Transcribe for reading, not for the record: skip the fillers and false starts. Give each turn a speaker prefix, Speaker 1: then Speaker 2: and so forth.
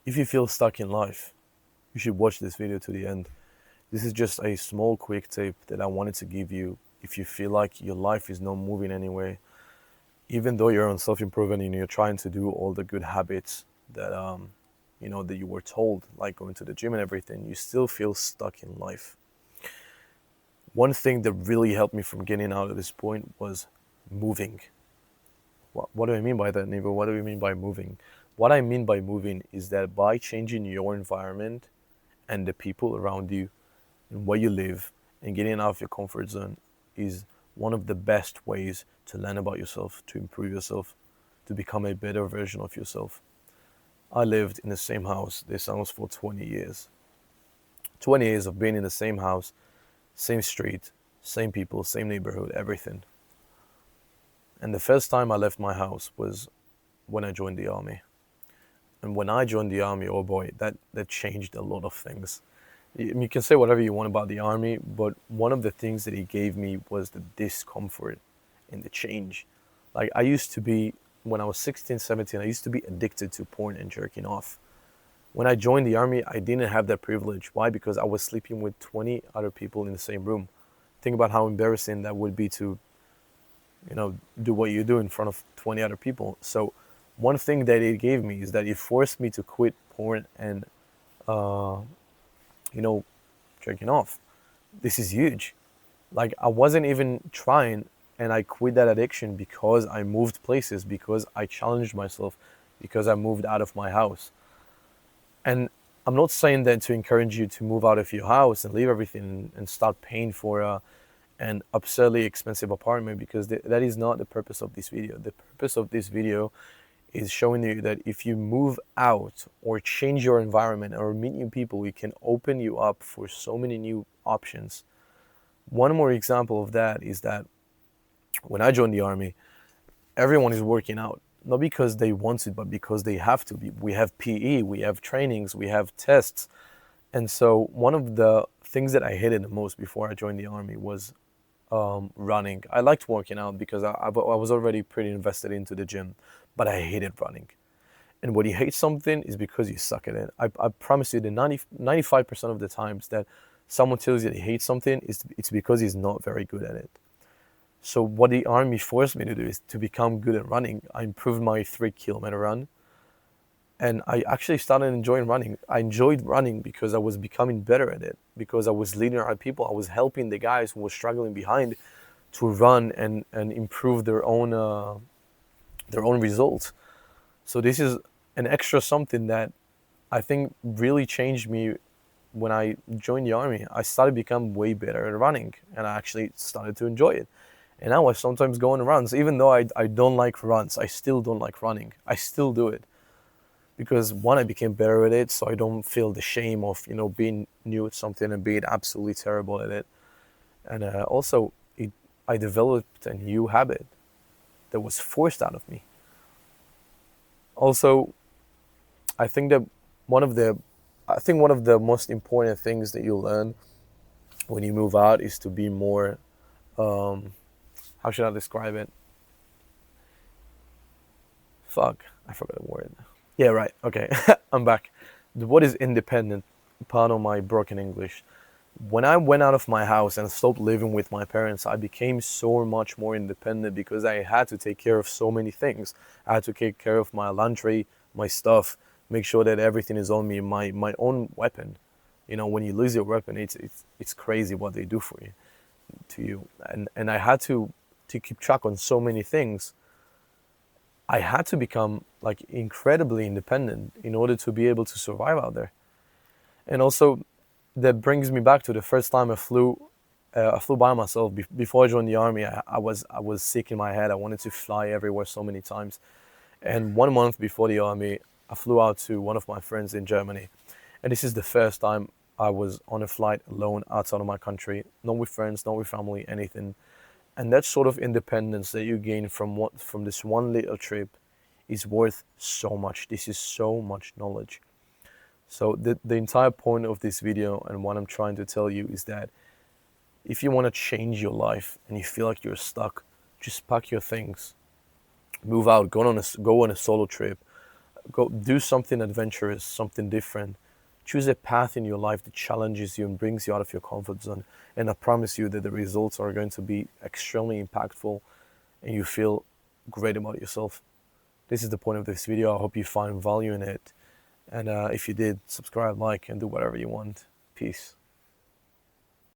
Speaker 1: If you feel stuck in life, you should watch this video to the end. This is just a small quick tip that I wanted to give you if you feel like your life is not moving anywhere. Even though you're on self-improvement and you're trying to do all the good habits that that you were told, like going to the gym and everything, you still feel stuck in life. One thing that really helped me from getting out of this point was moving. What do I mean by that, Nivo? What do we mean by moving? What I mean by moving is that by changing your environment and the people around you and where you live and getting out of your comfort zone is one of the best ways to learn about yourself, to improve yourself, to become a better version of yourself. I lived in the same house, this house for 20 years. 20 years of being in the same house, same street, same people, same neighborhood, everything. And the first time I left my house was when I joined the army. And when I joined the army, oh boy, that changed a lot of things. You can say whatever you want about the army, but one of the things that it gave me was the discomfort and the change. Like I used to be, when I was 16, 17, I used to be addicted to porn and jerking off. When I joined the army, I didn't have that privilege. Why? Because I was sleeping with 20 other people in the same room. Think about how embarrassing that would be to, do what you do in front of 20 other people. So one thing that it gave me is that it forced me to quit porn and, uh, you know, jerking off. This is huge. Like I wasn't even trying and I quit that addiction because I moved places, because I challenged myself, because I moved out of my house. And I'm not saying that to encourage you to move out of your house and leave everything and start paying for an absurdly expensive apartment, because that is not the purpose of this video. The purpose of this video is showing you that if you move out or change your environment or meet new people, it can open you up for so many new options. One more example of that is that when I joined the army, everyone is working out, not because they want to, but because they have to. We have PE, we have trainings, we have tests. And so one of the things that I hated the most before I joined the army was running. I liked working out because I was already pretty invested into the gym, but I hated running. And when you hate something is because you suck at it. I promise you, the 95% of the times that someone tells you they hate something, it's because he's not very good at it. So what the army forced me to do is to become good at running. I improved my 3 kilometer run, and I actually started enjoying running. I enjoyed running because I was becoming better at it, because I was leading other people. I was helping the guys who were struggling behind to run and improve their own results. So this is an extra something that I think really changed me when I joined the army. I started to become way better at running, and I actually started to enjoy it. And now I sometimes go on runs, even though I don't like runs. I still don't like running. I still do it because one, I became better at it, so I don't feel the shame of being new at something and being absolutely terrible at it. And also, I developed a new habit that was forced out of me. Also, I think that one of the one of the most important things that you learn when you move out is to be more. How should I describe it? Fuck, I forgot the word. Yeah, right. Okay, I'm back. What is independent? Pardon my broken English. When I went out of my house and stopped living with my parents, I became so much more independent because I had to take care of so many things. I had to take care of my laundry, my stuff, make sure that everything is on me, my own weapon. When you lose your weapon, it's crazy what they do for you, to you. And I had to keep track on so many things. I had to become like incredibly independent in order to be able to survive out there. And also, that brings me back to the first time I flew. I flew by myself before I joined the army. I was sick in my head. I wanted to fly everywhere so many times. And 1 month before the army, I flew out to one of my friends in Germany. And this is the first time I was on a flight alone outside of my country, not with friends, not with family, anything. And that sort of independence that you gain from this one little trip is worth so much. This is so much knowledge. So the entire point of this video and what I'm trying to tell you is that if you want to change your life and you feel like you're stuck, just pack your things, move out, go on a solo trip, Go do something adventurous, something different. Choose a path in your life that challenges you and brings you out of your comfort zone. And I promise you that the results are going to be extremely impactful and you feel great about yourself. This is the point of this video. I hope you find value in it. And if you did, subscribe, like, and do whatever you want. Peace.